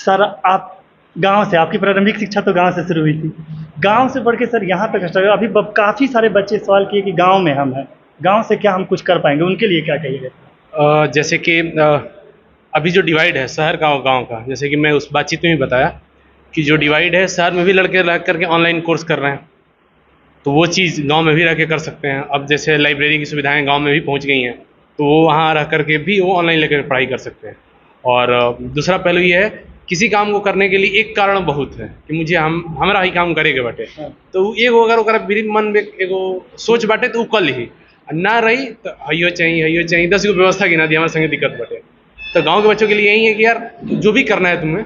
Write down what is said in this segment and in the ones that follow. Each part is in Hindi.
सर आप गाँव से, आपकी प्रारंभिक शिक्षा तो गाँव से शुरू हुई थी। गाँव से बढ़ के सर यहाँ तक स्ट्रगल, अभी काफ़ी सारे बच्चे सवाल किए कि गाँव में हम हैं, गाँव से क्या हम कुछ कर पाएंगे, उनके लिए क्या कहिएगा? जैसे कि अभी जो डिवाइड है शहर गांव गांव का, जैसे कि मैं उस बातचीत में भी बताया कि जो डिवाइड है, शहर में भी लड़के रह करके ऑनलाइन कोर्स कर रहे हैं, तो वो चीज़ गांव में भी रह के कर सकते हैं। अब जैसे लाइब्रेरी की सुविधाएं गांव में भी पहुंच गई हैं, तो वो वहाँ रह करके भी वो ऑनलाइन लेकर पढ़ाई कर सकते हैं। और दूसरा पहलू ये है, किसी काम को करने के लिए एक कारण बहुत है कि मुझे हमारा ही काम करे के बाटे, तो एगो अगर ओकरा मेरे मन में एगो सोच बाटे तो वो कल ही ना रही तो हइयो चाहिए 10 गो व्यवस्था गिना दी, हमारे संगे दिक्कत बाटे। तो गांव के बच्चों के लिए यही है कि यार जो भी करना है तुम्हें,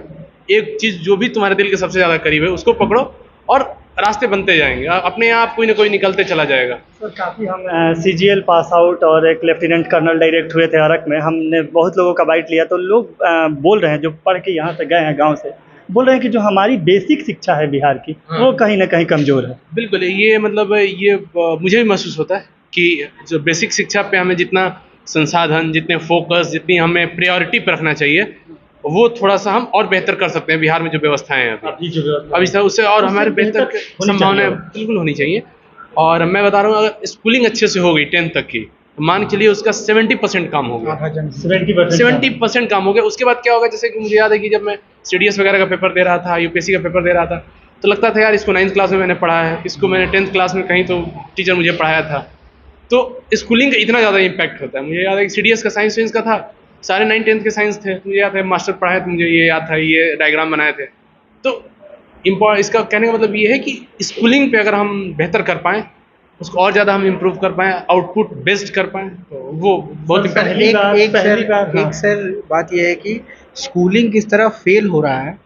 एक चीज़ जो भी तुम्हारे दिल के सबसे ज़्यादा करीब है उसको पकड़ो और रास्ते बनते जाएंगे, अपने आप कोई ना कोई निकलते चला जाएगा। सर काफ़ी हम CGL पास आउट और एक लेफ्टिनेंट कर्नल डायरेक्ट हुए थे अरक में, हमने बहुत लोगों का बाइट लिया, तो लोग बोल रहे हैं जो पढ़ के यहाँ से गए हैं गांव से, बोल रहे हैं कि जो हमारी बेसिक शिक्षा है बिहार की, वो कहीं ना कहीं कमज़ोर है। बिल्कुल, ये मतलब ये मुझे भी महसूस होता है कि जो बेसिक शिक्षा पे हमें जितना संसाधन, जितने फोकस, जितनी हमें प्रायोरिटी पे रखना चाहिए, वो थोड़ा सा हम और बेहतर कर सकते हैं बिहार में जो व्यवस्थाएं हैं अभी जो व्यवस्था अभी उससे और हमारे बेहतर होनी संभावनाएं चाहिए। बिल्कुल होनी चाहिए। और मैं बता रहा हूँ, अगर स्कूलिंग अच्छे से हो गई 10th तक की, तो मान के चलिए उसका 70% काम हो गया, 70% काम हो गया। उसके बाद क्या होगा, जैसे कि मुझे याद है कि जब मैं CDS वगैरह का पेपर दे रहा था, UPSC का पेपर दे रहा था, तो लगता था यार इसको 9th क्लास में मैंने पढ़ा है, इसको मैंने 10th क्लास में कहीं तो टीचर मुझे पढ़ाया था। तो स्कूलिंग का इतना ज़्यादा इम्पैक्ट होता है। मुझे याद है कि CDS का साइंस का था, सारे 9th-10th के साइंस थे, मुझे याद है मास्टर पढ़ाए तो मुझे ये याद था, ये डायग्राम बनाए थे। तो इसका कहने का मतलब ये है कि स्कूलिंग पे अगर हम बेहतर कर पाएँ, उसको और ज़्यादा हम इम्प्रूव कर पाएँ, आउटपुट बेस्ड कर पाएँ, तो वो बहुत इम्पैक्ट। एक सर बात यह है कि स्कूलिंग किस तरह फेल हो रहा है,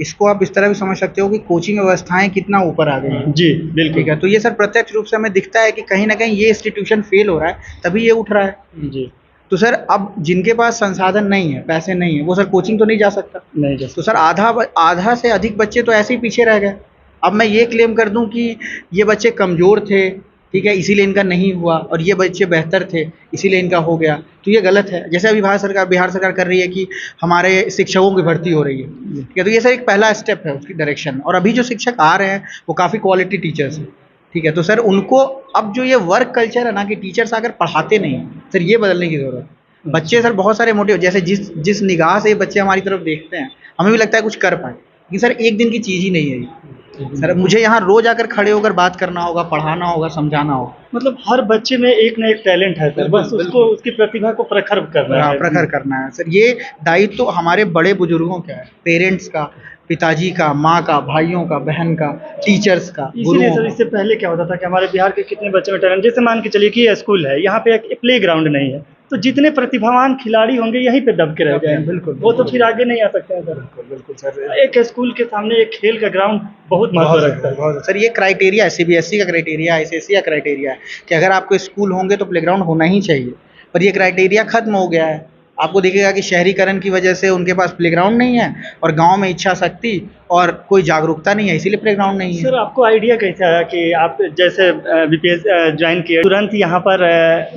इसको आप इस तरह भी समझ सकते हो कि कोचिंग व्यवस्थाएं कितना ऊपर आ गई हैं। जी बिल्कुल, ठीक है, तो ये सर प्रत्यक्ष रूप से हमें दिखता है कि कहीं ना कहीं ये इंस्टीट्यूशन फेल हो रहा है, तभी ये उठ रहा है। जी तो सर अब जिनके पास संसाधन नहीं है, पैसे नहीं है, वो सर कोचिंग तो नहीं जा सकता। नहीं जा तो सर आधा से अधिक बच्चे तो ऐसे ही पीछे रह गए। अब मैं ये क्लेम कर दूं कि ये बच्चे कमज़ोर थे, ठीक है, इसीलिए इनका नहीं हुआ, और ये बच्चे बेहतर थे इसीलिए इनका हो गया, तो ये गलत है। जैसे अभी बिहार सरकार कर रही है कि हमारे शिक्षकों की भर्ती हो रही है, ठीक है, तो ये सर एक पहला स्टेप है उसकी डायरेक्शन में। और अभी जो शिक्षक आ रहे हैं वो काफ़ी क्वालिटी टीचर्स हैं, ठीक है। तो सर उनको अब जो ये वर्क कल्चर है ना कि टीचर्स आकर पढ़ाते नहीं हैं, सर ये बदलने की ज़रूरत है। बच्चे सर बहुत सारे मोटिव, जैसे जिस निगाह से ये बच्चे हमारी तरफ देखते हैं, हमें भी लगता है कुछ कर पाएँ, लेकिन सर एक दिन की चीज़ ही नहीं है ये। सर मुझे यहाँ रोज आकर खड़े होकर बात करना होगा, पढ़ाना होगा, समझाना होगा। मतलब हर बच्चे में एक ना एक टैलेंट है सर, बस उसको उसकी प्रतिभा को प्रखर करना है। प्रखर करना है सर। ये दायित्व तो हमारे बड़े बुजुर्गों का है, पेरेंट्स का, पिताजी का, माँ का, भाइयों का, बहन का, टीचर्स का, इसीलिए गुरुओं सर का। इससे पहले क्या होता था कि हमारे बिहार के कितने बच्चे में टैलेंट, जैसे मान के चलिए कि ये स्कूल है, यहाँ पे एक प्ले ग्राउंड नहीं है, तो जितने प्रतिभावान खिलाड़ी होंगे यहीं पे दब के रह जाएंगे। बिल्कुल, वो तो फिर आगे नहीं आ सकते हैं सर। बिल्कुल सर। एक स्कूल के सामने एक खेल का ग्राउंड बहुत महत्व रखता है। बहुत सर, ये क्राइटेरिया है, CBSE का क्राइटेरिया है, ICSE का क्राइटेरिया है कि अगर आपको स्कूल होंगे तो प्लेग्राउंड होना ही चाहिए, पर ये क्राइटेरिया खत्म हो गया है। आपको दिखेगा कि शहरीकरण की वजह से उनके पास प्लेग्राउंड नहीं है, और गांव में इच्छा शक्ति और कोई जागरूकता नहीं है, इसीलिए प्लेग्राउंड नहीं है। सर आपको आइडिया कैसे आया कि आप जैसे BPS ज्वाइन किए, तुरंत यहाँ पर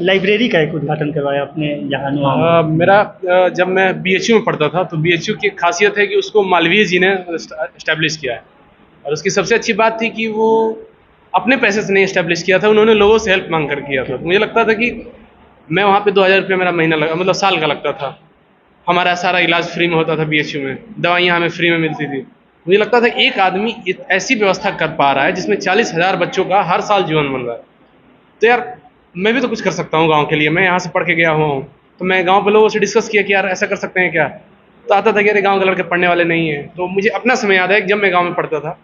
लाइब्रेरी का एक उद्घाटन करवाया अपने यहाँ? मेरा जब मैं BHU में पढ़ता था, तो BHU की खासियत है कि उसको मालवीय जी ने इस्टेब्लिश किया है, और उसकी सबसे अच्छी बात थी कि वो अपने पैसे से नहीं इस्टेब्लिश किया था, उन्होंने लोगों से हेल्प मांग कर किया था। तो मुझे लगता था कि मैं वहाँ पे 2000 रुपये मेरा महीना लगा, मतलब साल का लगता था। हमारा सारा इलाज फ्री में होता था BHU में, दवाइयाँ हमें फ्री में मिलती थी। मुझे लगता था एक आदमी ऐसी व्यवस्था कर पा रहा है जिसमें 40,000 बच्चों का हर साल जीवन बन रहा है, तो यार मैं भी तो कुछ कर सकता हूँ गाँव के लिए। मैं यहाँ से पढ़ के गया हुआ हूँ, तो मैं गाँव पे लोगों से डिस्कस किया कि यार ऐसा कर सकते हैं क्या। तो आता था कि अरे गाँव के लड़के पढ़ने वाले नहीं हैं। तो मुझे अपना समय याद है कि जब मैं गाँव में पढ़ता था,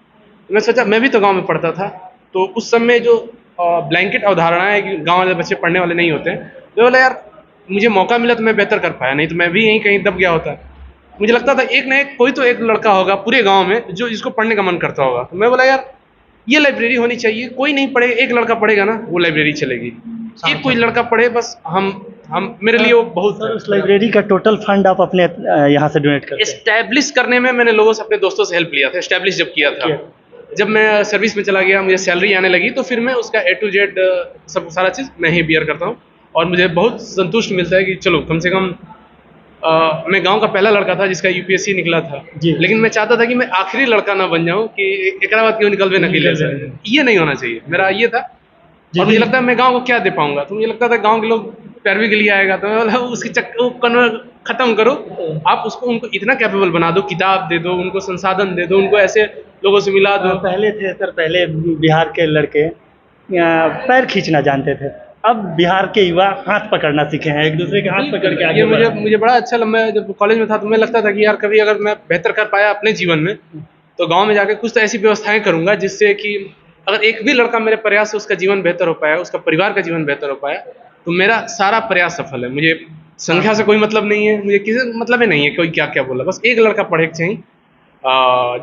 मैं सोचा मैं भी तो गाँव में पढ़ता था, तो उस समय जो ब्लैंकेट अवधारणा है कि गाँव वाले बच्चे पढ़ने वाले नहीं होते, तो बोला यार मुझे मौका मिला तो मैं बेहतर कर पाया, नहीं तो मैं भी यहीं कहीं दब गया होता। मुझे लगता था एक ना एक कोई तो एक लड़का होगा पूरे गांव में जो इसको पढ़ने का मन करता होगा। तो मैं बोला यार ये लाइब्रेरी होनी चाहिए, कोई नहीं पढ़े, एक लड़का पढ़ेगा ना वो लाइब्रेरी चलेगी, एक कोई लड़का पढ़े बस, हम मेरे लिए वो बहुत। सर उस लाइब्रेरी का टोटल फंड आप अपने यहाँ से डोनेट करते हैं? एस्टैब्लिश करने में मैंने लोगों से, अपने दोस्तों से हेल्प लिया था। एस्टैब्लिश जब किया था, जब मैं सर्विस में चला गया, मुझे सैलरी आने लगी, तो फिर मैं उसका A to Z सब सारा चीज़ मैं ही बियर करता हूँ, और मुझे बहुत संतुष्ट मिलता है कि चलो कम से कम मैं गांव का पहला लड़का था जिसका यूपीएससी निकला था, जी। लेकिन मैं चाहता था कि मैं आखिरी लड़का ना बन जाऊं कि एक बाद क्यों निकलवे नकीले से, ये नहीं होना चाहिए, मेरा ये था। जी, और मुझे जी। लगता है मैं गांव को क्या दे पाऊंगा, तो मुझे लगता था गांव के लोग पैरवी के लिए आएगा, तो मैं बोला उसकी खत्म करो, आप उसको उनको इतना कैपेबल बना दो, किताब दे दो उनको, संसाधन दे दो उनको, ऐसे लोगों से मिला दो। पहले थे सर, पहले बिहार के लड़के पैर खींचना जानते थे, अब बिहार के युवा हाथ पकड़ना सीखे हैं, एक दूसरे के हाथ पकड़ के आगे ये मुझे बढ़ रहे हैं। मुझे बड़ा अच्छा लगा। मैं जब कॉलेज में था तो मुझे लगता था कि यार कभी अगर मैं बेहतर कर पाया अपने जीवन में, तो गांव में जाके कुछ तो ऐसी व्यवस्थाएं करूंगा जिससे कि अगर एक भी लड़का मेरे प्रयास से उसका जीवन बेहतर हो पाया, उसका परिवार का जीवन बेहतर हो पाया, तो मेरा सारा प्रयास सफल है। मुझे संख्या से कोई मतलब नहीं है, मुझे किसी मतलब ही नहीं है कोई क्या क्या बोला, बस एक लड़का पढ़े के चाहिए।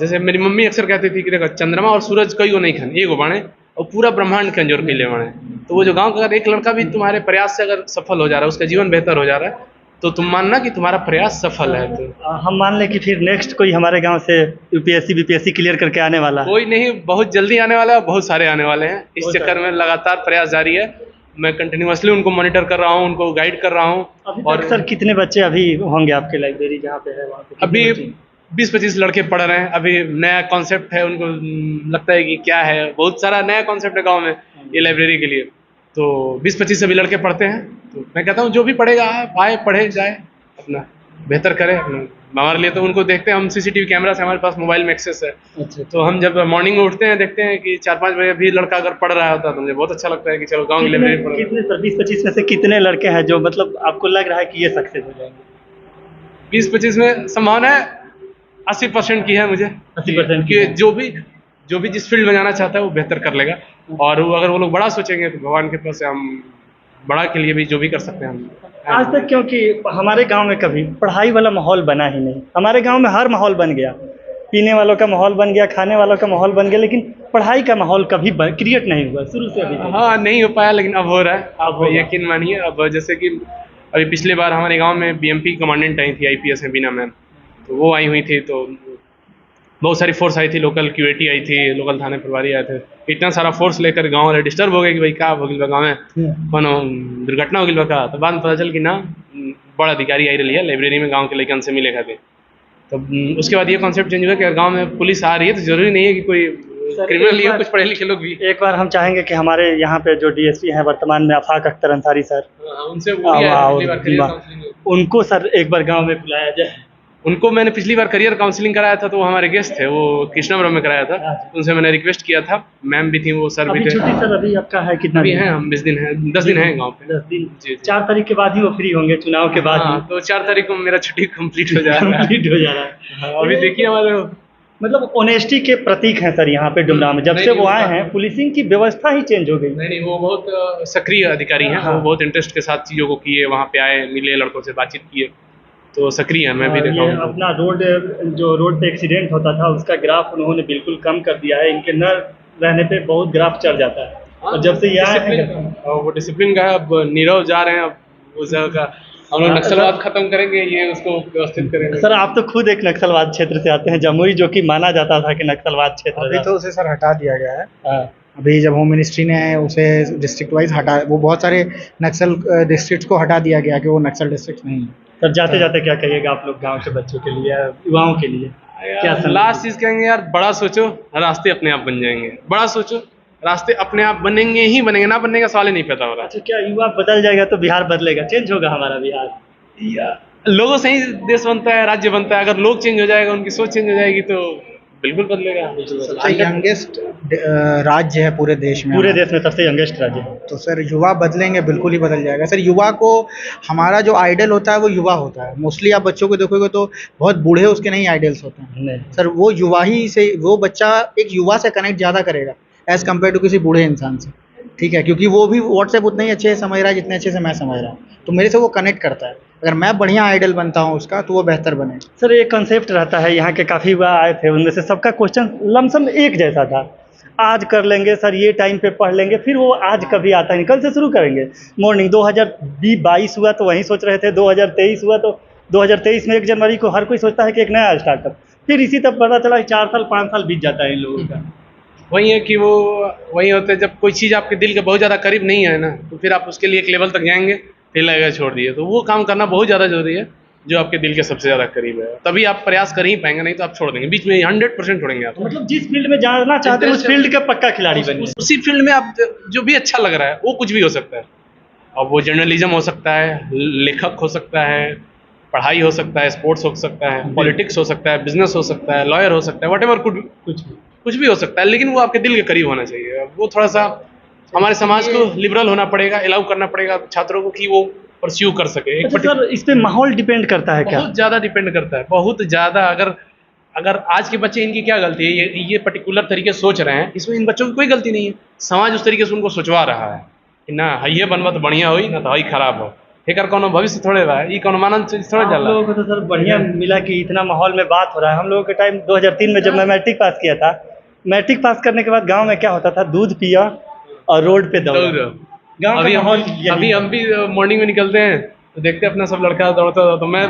जैसे मेरी मम्मी अक्सर कहती थी कि देखो चंद्रमा और सूरज कई को नहीं खाने, एक बाणे और पूरा ब्रह्मांड के अंजोर पीले बाणे। तो वो जो गांव का अगर एक लड़का भी तुम्हारे प्रयास से अगर सफल हो जा रहा है, उसका जीवन बेहतर हो जा रहा है, तो तुम मानना कि तुम्हारा प्रयास सफल है। तो हम मान लें कि फिर नेक्स्ट कोई हमारे गांव से यूपीएससी बीपीएससी क्लियर करके आने वाला है। कोई नहीं, बहुत जल्दी आने वाला है, बहुत सारे आने वाले हैं। इस बहुत चक्कर में लगातार प्रयास जारी है, मैं कंटिन्यूअसली उनको मॉनिटर कर रहा हूँ, उनको गाइड कर रहा हूँ। अभी और तक सर कितने बच्चे अभी होंगे आपके लाइब्रेरी जहाँ पे है वहाँ पे कितने अभी बच्चे? 20-25 लड़के पढ़ रहे हैं। अभी नया कॉन्सेप्ट है, उनको लगता है कि क्या है, बहुत सारा नया कॉन्सेप्ट है गांव में ये लाइब्रेरी के लिए। तो 20-25 अभी लड़के पढ़ते हैं। तो मैं कहता हूँ जो भी पढ़ेगा आए, पढ़े जाए, अपना बेहतर करे अपना। हमारे लिए तो उनको देखते हैं हम, सीसीटीवी कैमरा से हमारे पास मोबाइल में एक्सेस है। अच्छा। तो हम जब मॉर्निंग में उठते हैं देखते हैं कि 4-5 बजे भी लड़का अगर पढ़ रहा होता है तो मुझे बहुत अच्छा लगता है कि चलो गाँव की कितने लाइब्रेरी पढ़ रहा है। कितने सर 20-25 में से कितने लड़के हैं जो मतलब आपको लग रहा है कि ये सक्सेस हो जाएंगे? 20-25 में संभावना है 80% की है मुझे, 80% की कि है। जो भी जिस फील्ड में जाना चाहता है वो बेहतर कर लेगा। और अगर वो लोग बड़ा सोचेंगे तो भगवान के पास से हम बड़ा के लिए भी जो भी कर सकते हैं हम। आज तक क्योंकि हमारे गांव में कभी पढ़ाई वाला माहौल बना ही नहीं, हमारे गांव में हर माहौल बन गया, पीने वालों का माहौल बन गया, खाने वालों का माहौल बन गया, लेकिन पढ़ाई का माहौल कभी क्रिएट नहीं हुआ शुरू से अभी तक। हाँ, नहीं हो पाया, लेकिन अब हो रहा है। अब अब होगा। यकीन मानिए, अब जैसे कि अभी पिछले बार हमारे गांव में बीएमपी कमांडेंट आई थी, आईपीएस है बीना मैम, तो वो आई हुई थी। तो बहुत सारी फोर्स आई थी, लोकल क्यूएटी आई थी, लोकल थाने प्रभारी आए थे। इतना सारा फोर्स लेकर गांव वाले डिस्टर्ब हो गए कि भाई क्या हो गया गाँव में, कोनो दुर्घटना हो गई का। तो बाद में पता चल कि ना बड़ा अधिकारी आई रही है लाइब्रेरी में गाँव के लेकिन से मिले खाते। तो उसके बाद ये कॉन्सेप्ट चेंज हुआ कि अगर गाँव में पुलिस आ रही है तो जरूरी नहीं है कि कोई क्रिमिनल ही हो, कुछ पढ़े लिखे लोग भी। एक बार हम चाहेंगे कि हमारे यहाँ पे जो डीएसपी हैं वर्तमान में आफाक अख्तर अंसारी सर, उनसे वो भी आया था पिछली बार career वाह, counseling में। उनको सर एक बार गांव में बुलाया जाए। उनको मैंने पिछली बार करियर काउंसलिंग कराया था, तो वो हमारे गेस्ट थे, वो कृष्णापुरम में कराया था। उनसे मैंने रिक्वेस्ट किया था, मैम भी थी, वो सर भी अभी थे। छुट्टी सर अभी आपका है कितना अभी दिन? हैं हम 20 दिन है, 10 दिन है गाँव पे। 10 दिन। जी, जी। 4 तारीख के बाद ही वो फ्री होंगे, चुनाव के बाद हाँ, ही तो 4 तारीख को मेरा छुट्टी कंप्लीट हो जा रहा है। कंप्लीट हो जा रहा है। हाँ, अभी देखिए हमारे मतलब ऑनेस्टी के प्रतीक हैं सर यहाँ पे डुमरा में, जब नहीं, से नहीं, वो आए वो- हैं पुलिसिंग की व्यवस्था ही चेंज हो गई। नहीं, वो बहुत सक्रिय अधिकारी हैं। हाँ। वो बहुत इंटरेस्ट के साथ चीज़ों को किए, वहाँ पे आए, मिले, लड़कों से बातचीत किए, तो सक्रिय है। मैं भी और देखा ये हूँ। अपना जो रोड पे एक्सीडेंट होता था उसका ग्राफ उन्होंने बिल्कुल कम कर दिया है, इनके न रहने पे बहुत ग्राफ चढ़ जाता है। और जब से ये आए हैं वो डिसिप्लिन का है। अब नीरव जा रहे हैं, अब उस जगह का हम लोग नक्सलवाद खत्म करेंगे, ये उसको व्यवस्थित करेंगे। सर आप तो खुद एक नक्सलवाद क्षेत्र से आते हैं, जमुई, जो कि माना जाता था कि नक्सलवाद क्षेत्र अभी था। तो उसे सर हटा दिया गया है। हाँ। अभी जब होम मिनिस्ट्री ने उसे डिस्ट्रिक्ट वाइज हटा, वो बहुत सारे नक्सल डिस्ट्रिक्ट्स को हटा दिया गया कि वो नक्सल डिस्ट्रिक्ट नहीं है। सर जाते जाते क्या कहिएगा आप लोग गांव के बच्चों के लिए, युवाओं के लिए क्या संदेश? लास्ट चीज कहेंगे यार, बड़ा सोचो, रास्ते अपने आप बन जाएंगे। बड़ा सोचो, रास्ते अपने आप बनेंगे ही बनेंगे, ना बनने का सवाल ही नहीं पैदा हो रहा। अच्छा, क्या युवा बदल जाएगा तो बिहार बदलेगा, चेंज होगा हमारा बिहार? लोगों से ही देश बनता है, राज्य बनता है। अगर लोग चेंज हो जाएगा, उनकी सोच चेंज हो जाएगी, तो बिल्कुल बदलेगा। सबसे यंगेस्ट राज्य है पूरे देश में। पूरे देश में सबसे यंगेस्ट राज्य है। तो सर युवा बदलेंगे, बिल्कुल ही बदल जाएगा सर। युवा को, हमारा जो आइडल होता है वो युवा होता है। मोस्टली आप बच्चों को देखोगे तो बहुत बूढ़े उसके नहीं आइडल्स होते हैं नहीं सर। वो युवा ही से, वो बच्चा एक युवा से कनेक्ट ज़्यादा करेगा एज़ कम्पेयर टू किसी बूढ़े इंसान से, ठीक है? क्योंकि वो भी व्हाट्सएप उतना ही अच्छे से समझ रहा है जितने अच्छे से मैं समझ रहा हूँ, तो मेरे से वो कनेक्ट करता है। अगर मैं बढ़िया आइडल बनता हूँ उसका, तो वो बेहतर बने। सर एक कंसेप्ट रहता है, यहाँ के काफ़ी युवा आए थे, उनमें से सबका क्वेश्चन लमसम एक जैसा था, आज कर लेंगे सर, ये टाइम पे पढ़ लेंगे, फिर वो आज कभी आता नहीं, कल से शुरू करेंगे। मॉर्निंग 2022 हुआ तो वहीं सोच रहे थे, 2023 हुआ तो 2023 में 1 जनवरी को हर कोई सोचता है कि एक नया स्टार्टअप, फिर इसी तब पता चला कि 4 साल 5 साल बीत जाता है इन लोगों का। वही है कि वो वही होते हैं, जब कोई चीज़ आपके दिल के बहुत ज़्यादा करीब नहीं है ना, तो फिर आप उसके लिए एक लेवल तक जाएंगे, फिर लगेगा छोड़ दिए। तो वो काम करना बहुत ज़्यादा ज़रूरी है। जो आपके दिल के सबसे ज़्यादा करीब है, तभी आप प्रयास कर ही पाएंगे, नहीं तो आप छोड़ देंगे, बीच में 100% छोड़ेंगे आप। मतलब जिस फील्ड में जाना चाहते हैं उस फील्ड का पक्का खिलाड़ी बनिए। उसी फील्ड में आप जो भी अच्छा लग रहा है वो कुछ भी हो सकता है। अब वो जर्नलिज्म हो सकता है, लेखक हो सकता है, पढ़ाई हो सकता है, स्पोर्ट्स हो सकता है, पॉलिटिक्स हो सकता है, बिजनेस हो सकता है, लॉयर हो सकता है, व्हाटएवर कुछ भी हो सकता है, लेकिन वो आपके दिल के करीब होना चाहिए। वो थोड़ा सा हमारे समाज को लिबरल होना पड़ेगा, अलाउ करना पड़ेगा छात्रों को कि वो परस्यू कर सके। अच्छा सर, इस पे माहौल डिपेंड करता है क्या? बहुत ज़्यादा डिपेंड करता है, बहुत ज़्यादा। अगर अगर आज के बच्चे, इनकी क्या गलती है, ये पर्टिकुलर तरीके से सोच रहे हैं, इसमें इन बच्चों की कोई गलती नहीं है। समाज उस तरीके से उनको सोचवा रहा है कि ना ये बनवा तो बढ़िया हुई, ना तो हई खराब हो। एकर कोनो भविष्य थोड़े बा, ई कोनो मानन चीज थोड़े आप जाला। लोगों को तो सर बढ़िया मिला कि इतना माहौल में बात हो रहा है। हम लोगों के टाइम 2003 में जब मैं मैट्रिक पास किया था, मैट्रिक पास करने के बाद गांव में क्या होता था, दूध पिया और रोड पे दौड़ा। गांव का माहौल अभी हम भी मॉर्निंग में निकलते हैं तो देखते हैं अपना सब लड़का दौड़ता था, तो मैं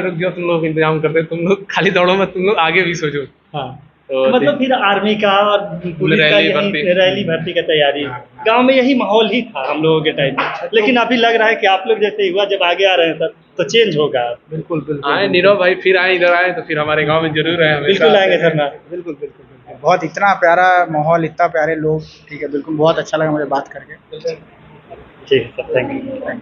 रुक जाओ, तुम लोग इंतजाम करते, तुम लोग खाली दौड़ो मत, तुम लोग आगे भी सोचो। हाँ, तो मतलब फिर आर्मी का और पुलिस का यही रैली भर्ती का तैयारी, गांव में यही माहौल ही था हम लोगों के टाइम में। लेकिन अभी लग रहा है कि आप लोग जैसे युवा जब आगे आ रहे हैं सर, तो चेंज होगा। बिल्कुल बिल्कुल आए नीरव भाई, फिर आए, इधर आए तो फिर हमारे गांव में जरूर आए, बिल्कुल आएंगे सर ना। बिल्कुल बिल्कुल बिल्कुल। बहुत इतना प्यारा माहौल, इतना प्यारे लोग, ठीक है, बिल्कुल बहुत अच्छा लगा मुझे बात करके। ठीक है सर, थैंक यू।